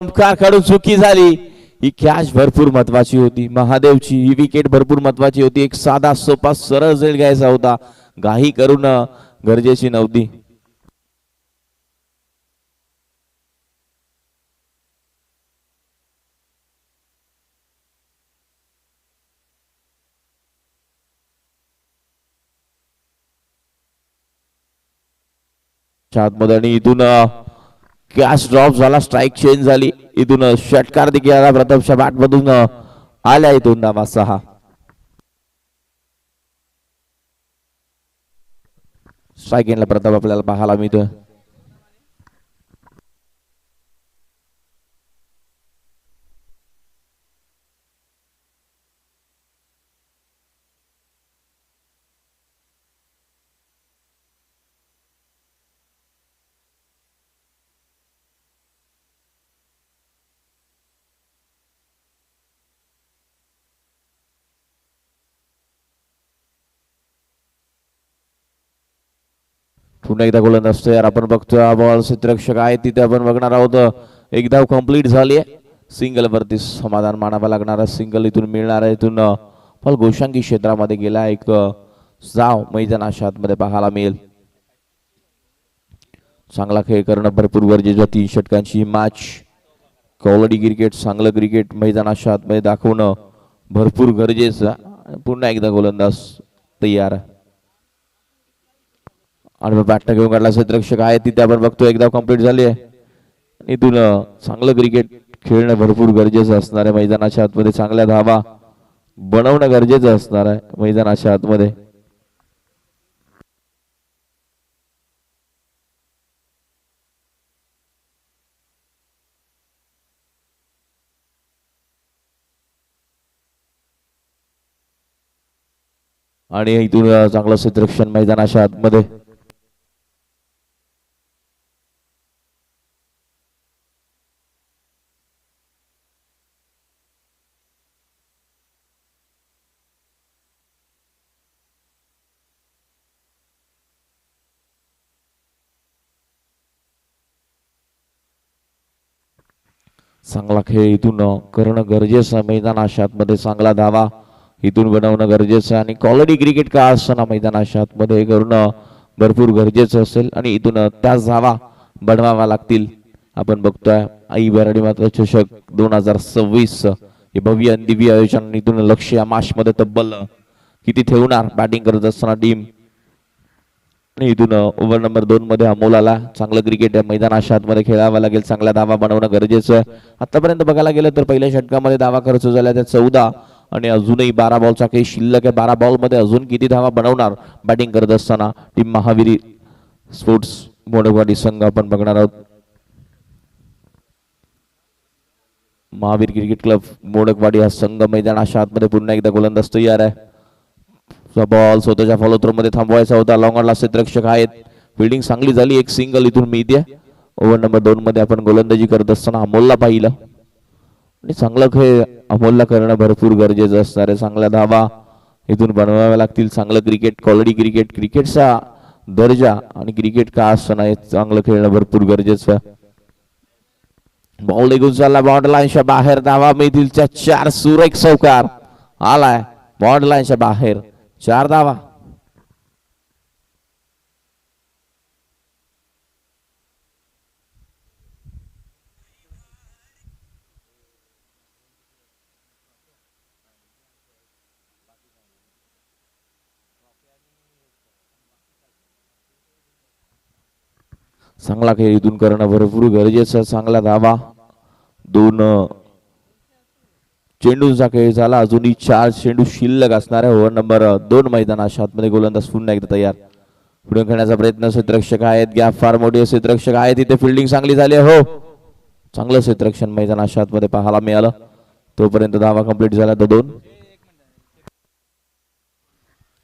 काढून चुकी झाली. ही कॅच भरपूर महत्वाची होती महादेवची. ही विकेट भरपूर महत्वाची होती. एक साधा सोपा सरळ झेल घ्यायचा होता. घाई करून गरजेची नव्हती. आतमध्ये आणि इथून कॅच ड्रॉप झाला. स्ट्राईक चेंज झाली. इथून षटकार देखील आला. प्रथमच्या बॅट मधून आल्या इथून धावा 6. स्ट्राईक एंडला प्रताप आपल्याला पाहायला मिळतोय. पुन्हा एकदा गोलंदाज तयार आपण बघतोय. बॉल क्षेत्ररक्षक आहे तिथे आपण बघणार आहोत. एक धाव कंप्लीट झाली आहे. सिंगल वरती समाधान मानावं लागणार. सिंगल इथून मिळणार आहे. इथून बॉल गोशांकी क्षेत्रामध्ये गेला. एक धाव मैदानाच्या आतमध्ये पाहायला मिळेल. चांगला खेळ करणं भरपूर गरजेचं. 3 षटकांची मॅच. क्वालिटी क्रिकेट चांगलं क्रिकेट मैदानाच्या आतमध्ये दाखवणं भरपूर गरजेचं. पुन्हा एकदा गोलंदाज तयार आणि बॅट घेऊन काढला. क्षेत्ररक्षक आहे तिथे आपण बघतोय. एकदा कंप्लीट झाली आहे. इथून चांगलं क्रिकेट खेळणं भरपूर गरजेचं असणार आहे. मैदानाच्या आतमध्ये चांगल्या धावा बनवणं गरजेचं असणार आहे मैदानाच्या आतमध्ये. आणि इथून चांगलं क्षेत्ररक्षण मैदानाच्या आतमध्ये. चांगला खेळ इथून करणं गरजेचं. मैदानाच्या आतमध्ये चांगला धावा इथून बनवणं गरजेचं आणि क्वालिटी क्रिकेट का असताना मैदानाच्या आतमध्ये करणं भरपूर गरजेचं असेल. आणि इथून त्याच धावा बनवाव्या लागतील. आपण बघतोय आई बराडी मात्र चषक 2026 हे भव्य आणि दिव्य आयोजन. इथून लक्ष या मॅच मध्ये तब्बल किती ठेवणार बॅटिंग करत असताना टीम. आणि इथून ओव्हर नंबर 2 मध्ये अमोल आला. चांगलं क्रिकेट मैदानाच्या आतमध्ये खेळावं लागेल. चांगल्या धावा बनवणं गरजेचं आहे. आतापर्यंत बघायला गेलं तर पहिल्या षटकामध्ये धावा खर्च झाल्या त्या 14 आणि अजूनही 12 बॉलचा काही शिल्लक आहे. 12 बॉल मध्ये अजून किती धावा बनवणार बॅटिंग करत असताना टीम महावीर स्पोर्ट्स मोडकवाडी संघ आपण बघणार आहोत. महावीर क्रिकेट क्लब मोडकवाडी हा संघ मैदानाच्या आतमध्ये पुन्हा एकदा गोलंदाज तयार आहे. बॉल स्वतःच्या फॉलो थ्रो मध्ये थांबवायचा होता. लॉंग ऑनला क्षेत्ररक्षक आहेत. फिल्डिंग चांगली झाली. एक सिंगल इथून मिळते. ओव्हर नंबर 2 मध्ये आपण गोलंदाजी करत असताना अमोलला पाहिलं आणि चांगलं खेळ अमोलला करणं भरपूर गरजेचं असणार आहे. चांगल्या धावा इथून बनवाव्या लागतील. चांगलं क्रिकेट क्वालिटी क्रिकेट क्रिकेटचा दर्जा आणि क्रिकेट का असताना हे चांगलं खेळणं भरपूर गरजेचं आहे. बॉल निघून चालला बॉर्ड लाईनच्या बाहेर. धावा मिळतील 4. सुरेख चौकार आलाय बॉर्ड लाईनच्या बाहेर. 4 धावा. चांगला खेळ इथून करणं भरपूर गरजेचं. चांगला धावा. 2 चेंडूंचा खेळ झाला. अजूनही 4 चेंडू शिल्लक असणार आहे. ओव्हर नंबर 2 मैदानाच्या आतमध्ये गोलंदाज पुन्हा एकदा तयार. पुढे खेळण्याचा प्रयत्न. क्षेत्ररक्षक आहेत. गॅप फार मोठी. क्षेत्ररक्षक आहे तिथे. फिल्डिंग चांगली झाली. हो चांगलं क्षेत्ररक्षण मैदानाच्या आतमध्ये पाहायला मिळालं. तोपर्यंत धावा कंप्लीट झाला. 2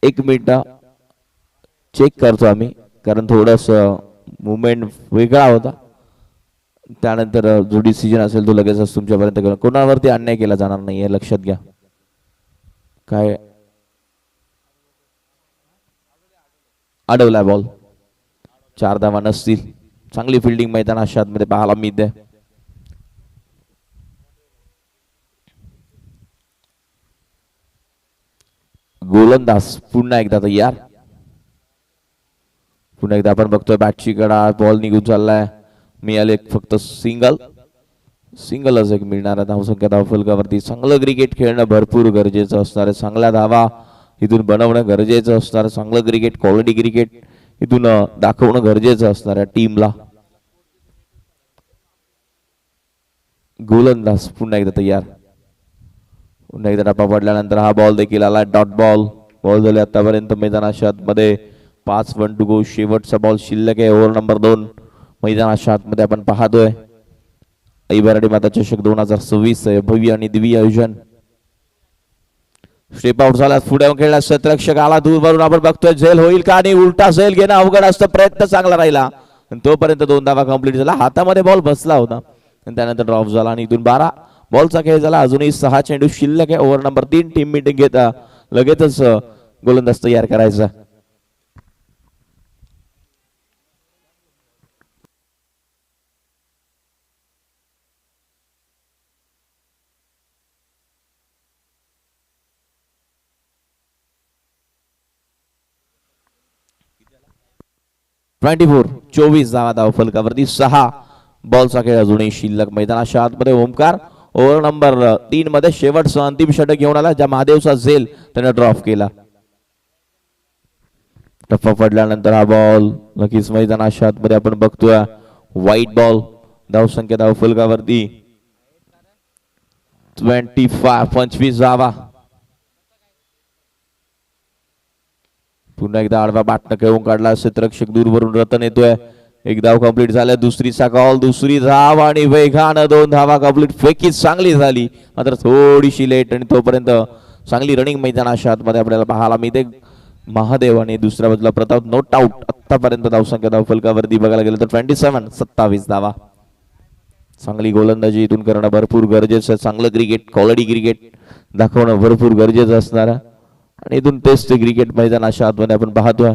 1 मिनिट चेक करतो आम्ही कारण थोडस मुवमेंट वेगळा होता. त्यानंतर जो डिसिजन असेल तो लगेचच तुमच्यापर्यंत करा. कोणावरती अन्याय केला जाणार नाहीये लक्षात घ्या. काय अडवलाय बॉल. 4 धावा नसतील. चांगली फिल्डिंग मैदानाच्या आतमध्ये पाहायला मिळते. गोलंदाज पुन्हा एकदा तयार. पुन्हा एकदा आपण बघतोय बॅटची कडा, बॉल निघून चाललाय. मिळाले फक्त सिंगलच एक मिळणार आहे. धावसंख्या धावफलकावरती चांगलं क्रिकेट खेळणं भरपूर गरजेचं असणार आहे. चांगल्या धावा इथून बनवणं गरजेचं असणार आहे. चांगलं क्रिकेट, क्वालिटी क्रिकेट इथून दाखवणं गरजेचं असणार आहे टीमला. गोलंदाज पुन्हा एकदा तयार. पुन्हा एकदा टप्पा पडल्यानंतर हा बॉल देखील आला. डॉट बॉल झाले आतापर्यंत मैदानाच्या आतमध्ये 5 रन टू गो. शेवटचा बॉल शिल्लक आहे. ओव्हर नंबर 2 मैदानाच्या आतमध्ये आपण पाहतोय. ऐबराडी माता चषक 2026 भव्य आणि दिव्य आयोजन. स्टेप आउट झाला. पुढे खेळला क्षेत्ररक्षक आला दूरवरून. आपण बघतोय झेल होईल का, आणि उलटा झेल घेणं अवघड असतं. प्रयत्न चांगला राहिला तोपर्यंत 2 धावा कंप्लीट झाला. हातामध्ये बॉल बसला होता आणि त्यानंतर ड्रॉप झाला आणि इथून 12 बॉलचा खेळ झाला. अजूनही 6 चेंडू शिल्लक आहे. ओव्हर नंबर 3 टीम मीटिंग घेता लगेचच गोलंदाज तयार करायचा. .24 24 धावा धावफलकावरती. 6 बॉलचा खेळ अजूनही शिल्लक. मैदानाच्या आतमध्ये ओमकार ओव्हर नंबर 3 मध्ये शेवटचा अंतिम षटक घेऊन आला. ज्या महादेवचा झेल त्याने ड्रॉप केला. टप्पा पडल्यानंतर हा बॉल नक्कीच मैदानाच्या आतमध्ये आपण बघतोय व्हाईट बॉल. धावसंख्या धावफलकावरती 25 धावा. पुन्हा एकदा आडवा बॅटनं खेळून काढला. क्षेत्ररक्षक दूरवरून रतन येतोय. एक धाव कंप्लीट झाल्या. दुसरीचा कॉल, दुसरी धाव आणि वेगानं 2 धावा कंप्लीट. फेकी चांगली झाली मात्र थोडीशी लेट आणि तोपर्यंत चांगली रनिंग मैदानाच्या आतमध्ये आपल्याला पाहायला मिळते. महादेव आणि दुसऱ्या बाजूला प्रताप नोट आउट. आतापर्यंत धावसंख्या धावफलकावरती बघायला गेलं तर 27 धावा. चांगली गोलंदाजी इथून करणं भरपूर गरजेचं. चांगलं क्रिकेट, क्वालिटी क्रिकेट दाखवणं भरपूर गरजेचं असणार आहे आणि इथून टेस्ट क्रिकेट मैदानाच्या आतमध्ये आपण पाहतोय.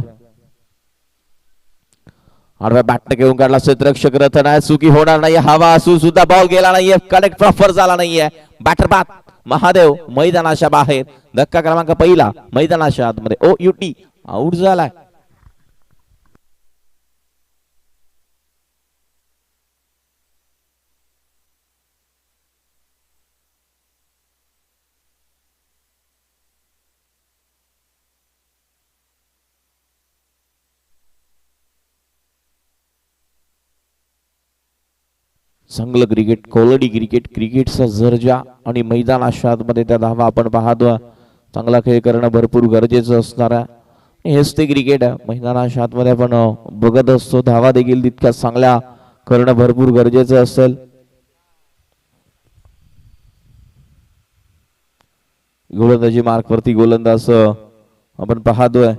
आडव्या बॅटनं घेऊन काढला क्षेत्ररक्षक रतन आहे. चुकी होणार नाही. हवा असून सुद्धा बॉल गेला नाहीये. कनेक्ट प्रॉपर झाला नाहीये. बॅटर बाद महादेव मैदानाच्या बाहेर. धक्का क्रमांक 1 मैदानाच्या आतमध्ये. OUT आउट झालाय. चांगलं क्रिकेट, क्वालिटी क्रिकेट, क्रिकेटचा दर्जा आणि मैदानाच्या आतमध्ये त्या धावा आपण पाहतो. चांगला खेळ करणं भरपूर गरजेचं असणार आहे. हेच ते क्रिकेट आहे. मैदानाच्या आतमध्ये आपण बघत असतो. धावा देखील तितक्या चांगल्या करणं भरपूर गरजेचं असेल. गोलंदाजी मार्कवरती गोलंदाज आपण पाहतोय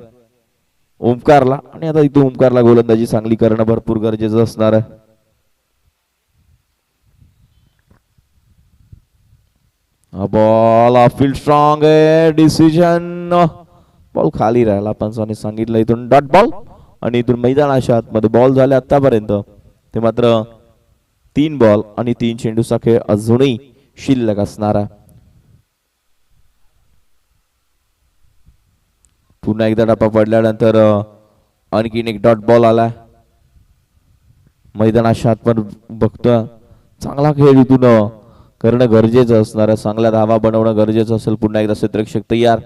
ओमकारला आणि आता इथून ओमकारला गोलंदाजी चांगली करणं भरपूर गरजेचं असणार आहे. बॉल फील्ड स्ट्रॉंग आहे. डिसिजन बॉल खाली राहिला. पंचांनी सांगितलं इथून डॉट बॉल आणि इथून मैदानाच्या आतमध्ये बॉल झाले आतापर्यंत ते मात्र 3 बॉल आणि 3 चेंडूचा खेळ अजूनही शिल्लक असणार आहे. पुन्हा एकदा टप्पा पडल्यानंतर आणखीन एक डॉट बॉल आलाय. मैदानाच्या आतमध्ये बघतोय चांगला खेळ इथून करणं गरजेचं असणार आहे. चांगल्या धावा बनवणं गरजेचं असेल. पुन्हा एकदा क्षेत्ररक्षक तयार.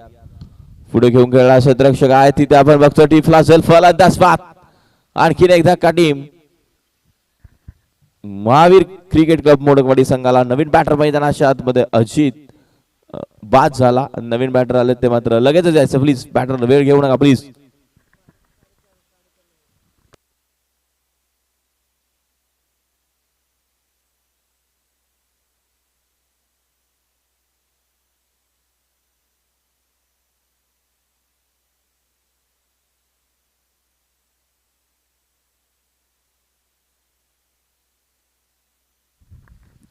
पुढे घेऊन खेळला क्षेत्ररक्षक आहे तिथे आपण बघतो टिफला झेल फलंदाज बाद. आणखीन एकदा का team Mahavir cricket club Modakwadi संघाला नवीन बॅटर मैदानाच्या आतमध्ये अजित बाद झाला. नवीन बॅटर आले ते मात्र लगेच जायचं. प्लीज बॅटर वेळ घेऊ नका प्लीज.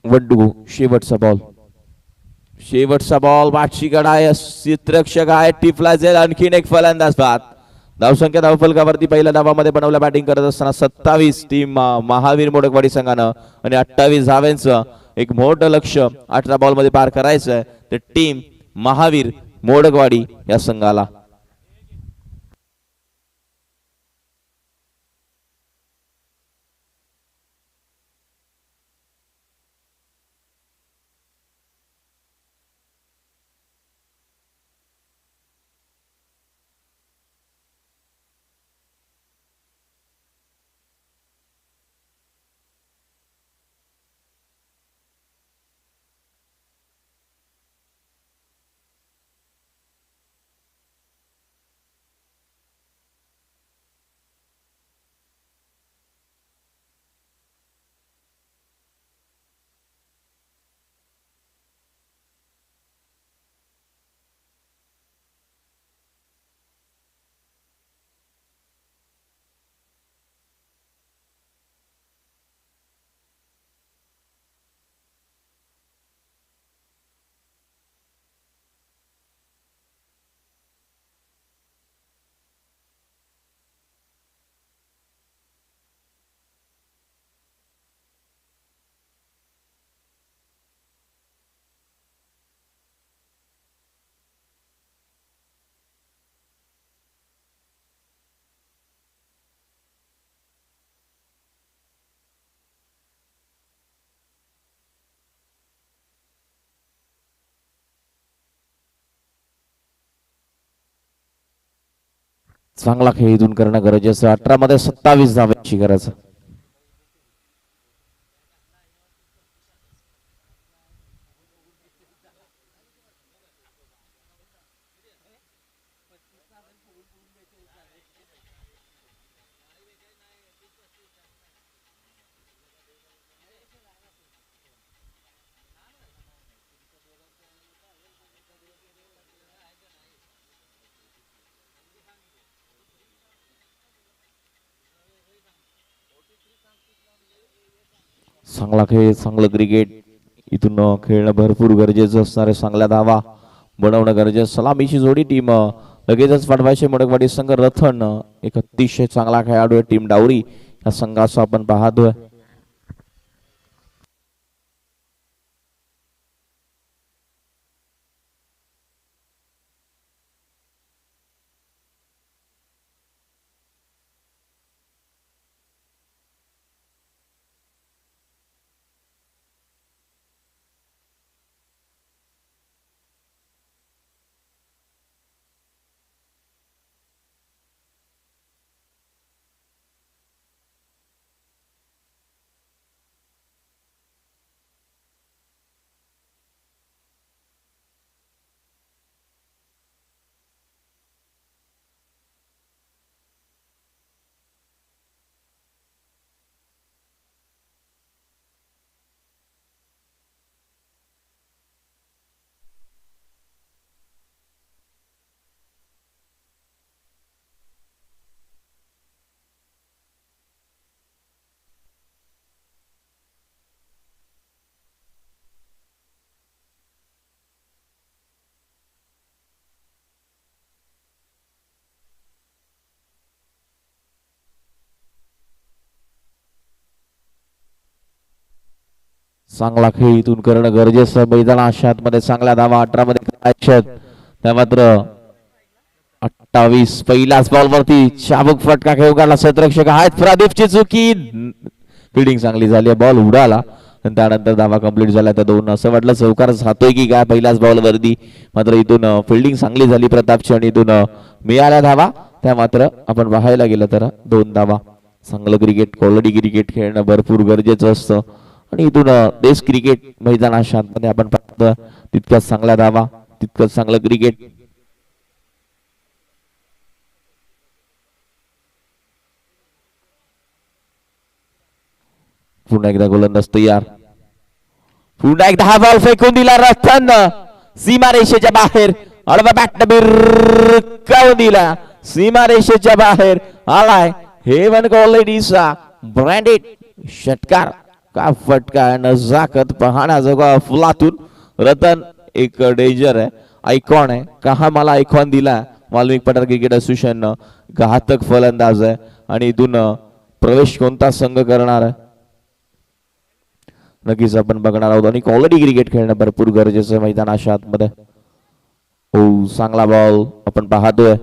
वड्डू शेवटचा बॉल. शेवटचा बॉल बाटशी कडा आहे. क्षेत्ररक्षक आहे टिफला झेल. आणखीन एक फलंदाज बाद. धावसंख्या धावफलकावरती पहिल्या धावामध्ये बनवल्या बॅटिंग करत असताना 27 टीम महावीर मोडकवाडी संघानं आणि 28 धावांचं एक मोठं लक्ष 18 बॉल मध्ये पार करायचं आहे. ते टीम महावीर मोडकवाडी या संघाला. चांगला खेळ इथून करणं गरजेचं. 18 मध्ये 27 धावांची गरज. चांगला खेळ, चांगलं क्रिकेट इथून खेळणं भरपूर गरजेचं असणार आहे. चांगल्या धावा बनवणं गरजेचं. सलामीची जोडी टीम लगेचच पाठवायची. मोडकवाडी संघ रथन एक अतिशय चांगला खेळाडू आहे. टीम डावरी या संघाचं आपण पाहतोय. चांगला खेळ इथून करणं गरजेचं. मैदानाच्या आतमध्ये चांगल्या धावा. 18 मध्ये त्या मात्र 28 पहिल्याच बॉल वरती चाबूक फटका खेळून काढला. क्षेत्ररक्षक आहेत. प्रदीपची चुकी. फिल्डिंग चांगली झाली. बॉल उडाला आणि त्यानंतर धावा कंप्लीट झाल्या. तर दोन असं वाटलं चौकार जातोय की काय पहिल्याच बॉल वरती. मात्र इथून फिल्डिंग चांगली झाली प्रतापची आणि इथून मिळाल्या धावा. त्या मात्र आपण पाहायला गेलं तर 2 धावा. चांगलं क्रिकेट, क्वालिटी क्रिकेट खेळणं भरपूर गरजेचं असतं आणि इथून देश क्रिकेट मैदानाच्या आतमध्ये आपण पाहतो तितक्याच चांगल्या धावा, तितकंच चांगलं क्रिकेट. पुन्हा एकदा गोलंदाज तयार. पुन्हा एकदा हा बॉल फेकून दिला रथन सीमारेषेच्या बाहेर. अडवा बॅट बिरकावून दिला. सीमारेषेच्या बाहेर आलाय हेवन क्वालिटीचा ब्रँडेड षटकार. का फटका नजाकत पाहण्याजोगा फुलातून. रतन एक डेंजर आहे, आयकॉन आहे. का हा मला आयकॉन दिला वाल्मिक पठार क्रिकेट असोसिएशन. घातक फलंदाज आहे आणि इथून प्रवेश कोणता संघ करणार आहे नक्कीच आपण बघणार आहोत. आणि क्वालिटी क्रिकेट खेळणं भरपूर गरजेचं आहे मैदानाच्या आतमध्ये. हो चांगला बॉल आपण पाहतोय.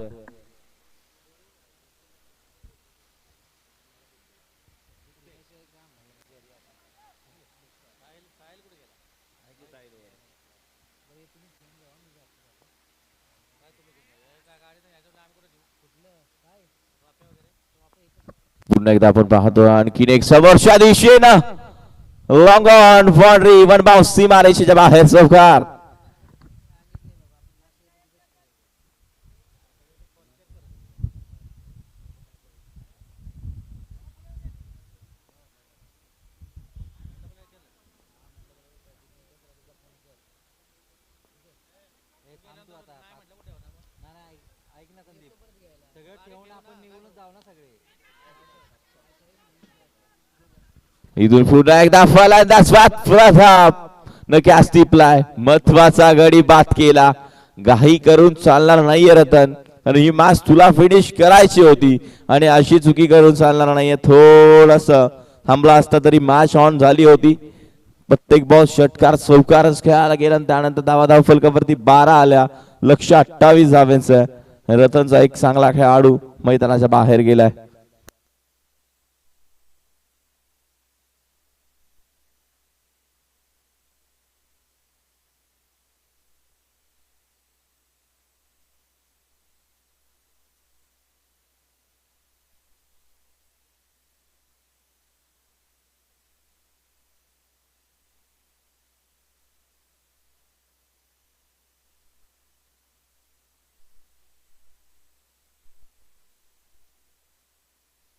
पुन्हा एकदा आपण पाहतो आणखीन एक समोरच्या दिशेनं long on boundary one bounce सीमारेषेच्या बाहेर चौकार. इथून पुन्हा एकदा फलंदाज प्रताप नक्की टिपलाय. महत्वाचा गडी बाद केला. घाई करून चालणार नाहीये रतन आणि ही मॅच तुला फिनिश करायची होती आणि अशी चुकी करून चालणार नाहीये. थोडस थांबला असता तरी मॅच ऑन झाली होती. प्रत्येक बॉल षटकार चौकारच खेळायला गेला आणि त्यानंतर धाव फलकावरती 12 आल्या. लक्ष 28 धावांचं. रतनचा एक चांगला खेळाडू मैदानाच्या बाहेर गेलाय.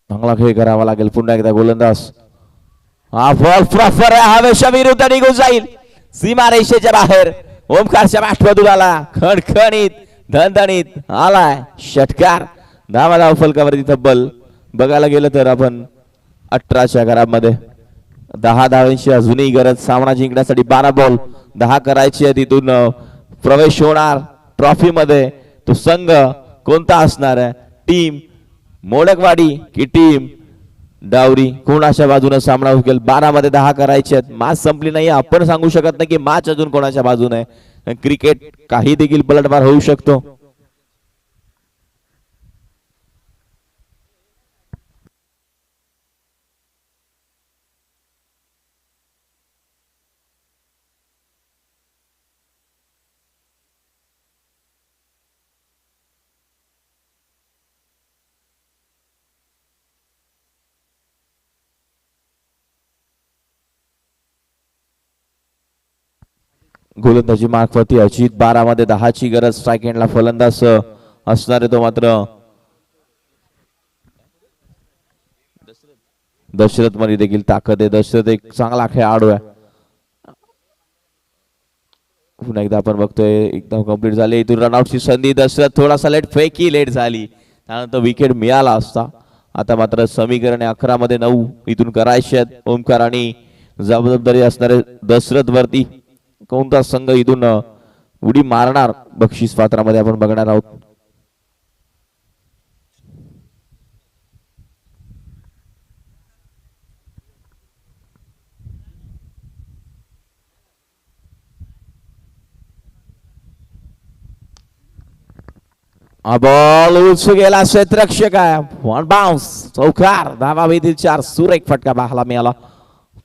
चांगला खेळ करावा लागेल. पुन्हा एकदा गोलंदाज हा बॉल प्रॉपर हवेच्या विरुद्ध निघून जाईल सीमारेषेच्या बाहेर. ओमकारच्या बॅटमधून आला खणखणीत धणधणीत आलाय षटकार. धाव फलकावरती तब्बल बघायला गेलं तर आपण 18च्या घरामध्ये 10 धावांची अजूनही गरज. सामना जिंकण्यासाठी 12 बॉल 10 करायची आहे. तिथून प्रवेश होणार ट्रॉफी मध्ये. तो संघ कोणता असणार आहे? टीम मोडकवाडी की टीम डावरी? कोणाच्या बाजूने सामना होईल? 12 मध्ये 10 करायचे आहेत. मॅच संपली नाही आपण सांगू शकत नाही की मॅच अजून कोणाच्या बाजूने आहे. क्रिकेट काही देखील पलटवार होऊ शकतो. गोलंदाजी मार्कवरती अजित. 12 मध्ये 10 ची गरज. स्ट्राईक एंडला फलंदाज असणार आहे तो मात्र दशरथ मध्ये देखील ताकद आहे. दशरथ एक चांगला खेळाडू आहे. पुन्हा एकदा आपण बघतोय एकदम कंप्लीट झाले. इथून रनआउटची संधी. दशरथ थोडासा लेट झाली. त्यानंतर विकेट मिळाला असता. आता मात्र समीकरण 11 मध्ये 9 इथून करायचे आहेत. ओमकार आणि जबाबदारी असणारे दशरथ वरती. कोणता संघ इथून उडी मारणार बक्षीस पात्रामध्ये आपण बघणार आहोत. बॉल उंच गेला. क्षेत्ररक्षक आहे. वन बाउन्स चौकार. धावा भीती 4. सुरेख फटका पाहायला मिळाला.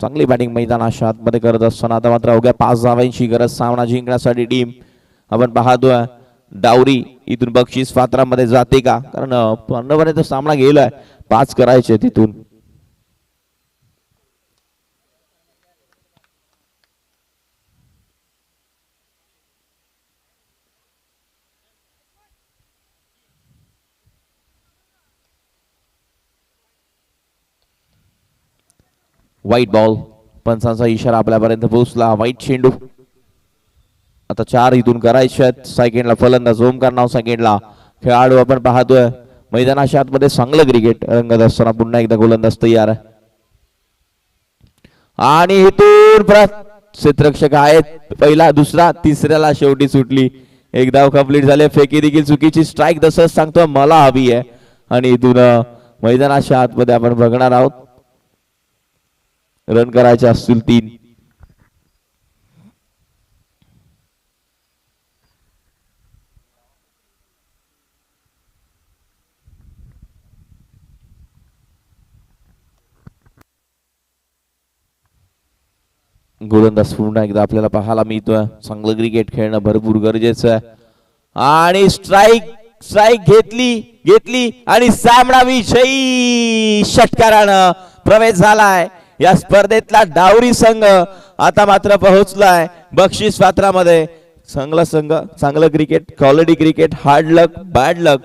चांगली बॅटिंग मैदानाच्या आतमध्ये करत असताना आता मात्र अवघ्या 5 धावांची गरज सामना जिंकण्यासाठी. टीम आपण पाहतोय डावरी इथून बक्षीस पात्रामध्ये जाते का? कारण 15 सामना गेलाय. 5 करायचे तिथून. वाईट बॉल. पंचांचा इशारा आपल्यापर्यंत पोहोचला. वाईट चेंडू. आता 4 इथून करायचे आहेत. सेकंडला फलंदाज ओमकार नाव सेकंडला खेळाडू आपण पाहतोय मैदानाच्या आतमध्ये चांगलं क्रिकेट रंगत असताना. पुन्हा एकदा गोलंदाज तयार आहे आणि इथून क्षेत्ररक्षक आहेत. पहिला दुसरा तिसऱ्याला शेवटी सुटली. एक धाव कंप्लीट झाले. फेकी देखील चुकीची. स्ट्राईक तसंच सांगतो मला हवी आहे. आणि इथून मैदानाच्या आतमध्ये आपण बघणार आहोत. रन करायचे असतील 3. गोलंदाज पुन्हा एकदा आपल्याला पाहायला मिळतोय. चांगलं क्रिकेट खेळणं भरपूर गरजेचं आहे. आणि स्ट्राईक घेतली आणि सामना विजयी षटकारानं प्रवेश झालाय. या स्पर्धेतला डावरी संघ आता मात्र पोहोचलाय बक्षीस पात्रामध्ये. चांगलं क्रिकेट, क्वालिटी क्रिकेट, हार्ड लक, बॅड लक,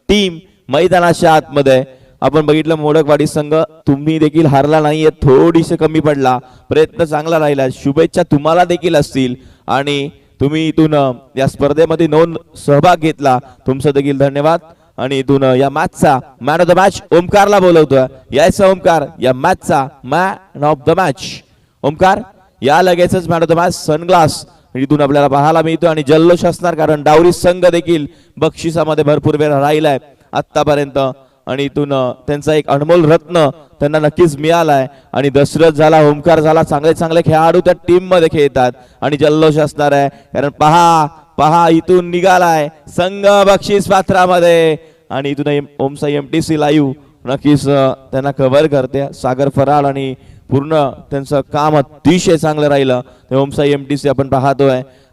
टीम मैदानाच्या आतमध्ये. आपण बघितलं मोडकवाडी संघ तुम्ही देखील हारला नाहीये, थोडीसे कमी पडला, प्रयत्न चांगला राहिला. शुभेच्छा तुम्हाला देखील असतील आणि तुम्ही इथून या स्पर्धेमध्ये नोंद सहभाग घेतला, तुमचं देखील धन्यवाद. आणि इथून या मॅचचा मॅन ऑफ द मॅच ओमकारला बोलवतोय. यायचा ओमकार, या मॅचचा man of the match. Omkar या लगेचच man of the match sunglass इथून आपल्याला पाहायला मिळतो आणि जल्लोष असणार, कारण डावरी संघ देखील बक्षिसामध्ये भरपूर वेळ राहिलाय आतापर्यंत. आणि इथून त्यांचा एक अनमोल रत्न त्यांना नक्कीच मिळालाय. आणि दशरथ झाला, ओमकार झाला, चांगले खेळाडू त्या टीम मध्ये खेळतात आणि जल्लोष असणार आहे. कारण पहा इथून निघालाय संघ बक्षीस पात्रामध्ये. आणि इथून ओमसाई MTC लाईव्ह नक्कीच त्यांना कव्हर करते. सागर फराळ आणि पूर्ण त्यांचं काम अतिशय चांगलं राहिलं ते ओमसाई MTC आपण पाहतोय.